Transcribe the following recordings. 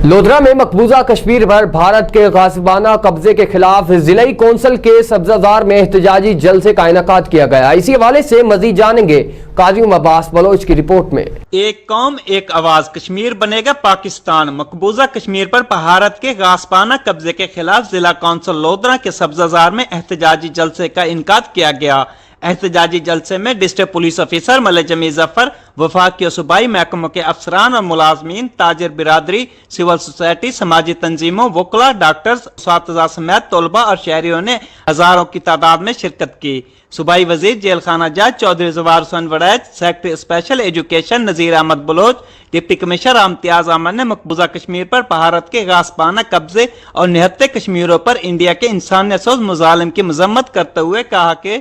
لودھرا میں مقبوضہ کشمیر پر بھارت کے غاصبانہ قبضے کے خلاف ضلعی کونسل کے سبزہ میں احتجاجی جلسے کا انعقاد کیا گیا۔ اسی حوالے سے مزید جانیں گے قاضی عباس بلوچ کی رپورٹ میں۔ ایک قوم ایک آواز، کشمیر بنے گا پاکستان۔ مقبوضہ کشمیر پر بھارت کے غاصبانہ قبضے کے خلاف ضلع کونسل لودھرا کے سبزہ میں احتجاجی جلسے کا انعقاد کیا گیا۔ احتجاجی جلسے میں ڈسٹرکٹ پولیس افیسر ملک جمیع ظفر، وفاقی و صوبائی محکموں کے افسران اور ملازمین، تاجر برادری، سول سوسائٹی، سماجی تنظیموں، وکلاء، ڈاکٹرز، اساتذہ سمیت طلباء اور شہریوں نے ہزاروں کی تعداد میں شرکت کی۔ صوبائی وزیر جیل خانہ جج Chaudhry Zawar Hussain Warraich, secretary special education Nazir Ahmad Baloch, deputy commissioner Imtiaz Ahmad نے مقبوضہ کشمیر پر بھارت کے غاصبانہ قبضے اور نہتے کشمیروں پر انڈیا کے انسانیت سوز مظالم کی مذمت کرتے ہوئے کہا کہ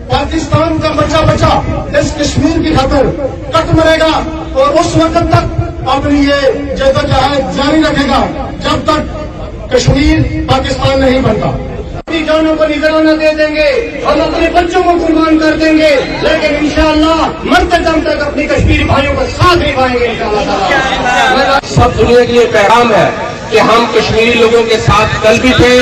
پاکستان کا بچہ اس کشمیر کی خاطر کٹ مرے گا اور اس وقت تک اپنی یہ جدوجہد جاری رکھے گا جب تک کشمیر پاکستان نہیں بنتا۔ اپنی جانوں کو نذرانہ دے دیں گے، ہم اپنے بچوں کو قربان کر دیں گے، لیکن انشاءاللہ مرتے دم تک اپنی کشمیری بھائیوں کا ساتھ نبھائیں گے انشاءاللہ۔ سب دنیا کے لیے پیغام ہے کہ ہم کشمیری لوگوں کے ساتھ کل بھی تھے،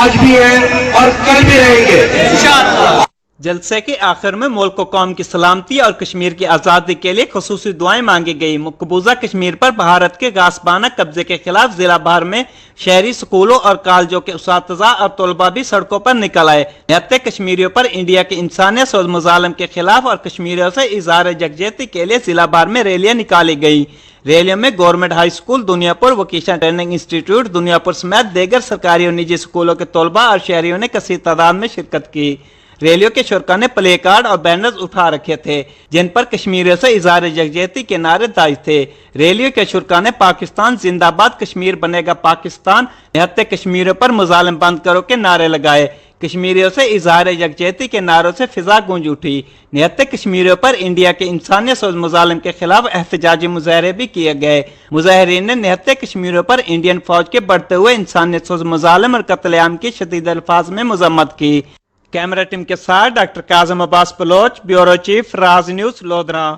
آج بھی ہیں اور کل بھی رہیں گے انشاءاللہ۔ جلسے کے آخر میں ملک و قوم کی سلامتی اور کشمیر کی آزادی کے لیے خصوصی دعائیں مانگی گئی۔ مقبوضہ کشمیر پر بھارت کے غاصبانہ قبضے کے خلاف ضلع بھر میں شہری سکولوں اور کالجوں کے اساتذہ اور طلباء بھی سڑکوں پر نکل آئے۔ نہتے کشمیریوں پر انڈیا کے انسانیت سوز مظالم کے خلاف اور کشمیریوں سے اظہار یکجہتی کے لیے ضلع بھر میں ریلیاں نکالی گئی۔ ریلیوں میں گورنمنٹ ہائی اسکول دنیا پور، ووکیشنل ٹریننگ انسٹی ٹیوٹ دنیا پور سمیت دیگر سرکاری اور نجی سکولوں کے طلباء اور شہریوں نے کثیر تعداد میں شرکت کی۔ ریلیوں کے شرکاء نے پلے کارڈ اور بینرز اٹھا رکھے تھے جن پر کشمیریوں سے اظہار یکجہتی کے نعرے درج تھے۔ ریلیوں کے شرکاء نے پاکستان زندہ باد، کشمیر بنے گا پاکستان، نہتے کشمیریوں پر مظالم بند کرو کے نعرے لگائے۔ کشمیریوں سے اظہار یکجہتی کے نعروں سے فضا گونج اٹھی۔ نہتے کشمیریوں پر انڈیا کے انسانیت سوز مظالم کے خلاف احتجاجی مظاہرے بھی کیے گئے۔ مظاہرین نے نہتے کشمیریوں پر انڈین فوج کے بڑھتے ہوئے انسانیت سوز مظالم اور قتل عام کی شدید الفاظ میں مذمت کی۔ کیمرہ ٹیم کے ساتھ ڈاکٹر قاضی عباس بلوچ، بیورو چیف، راز نیوز، لودھرا۔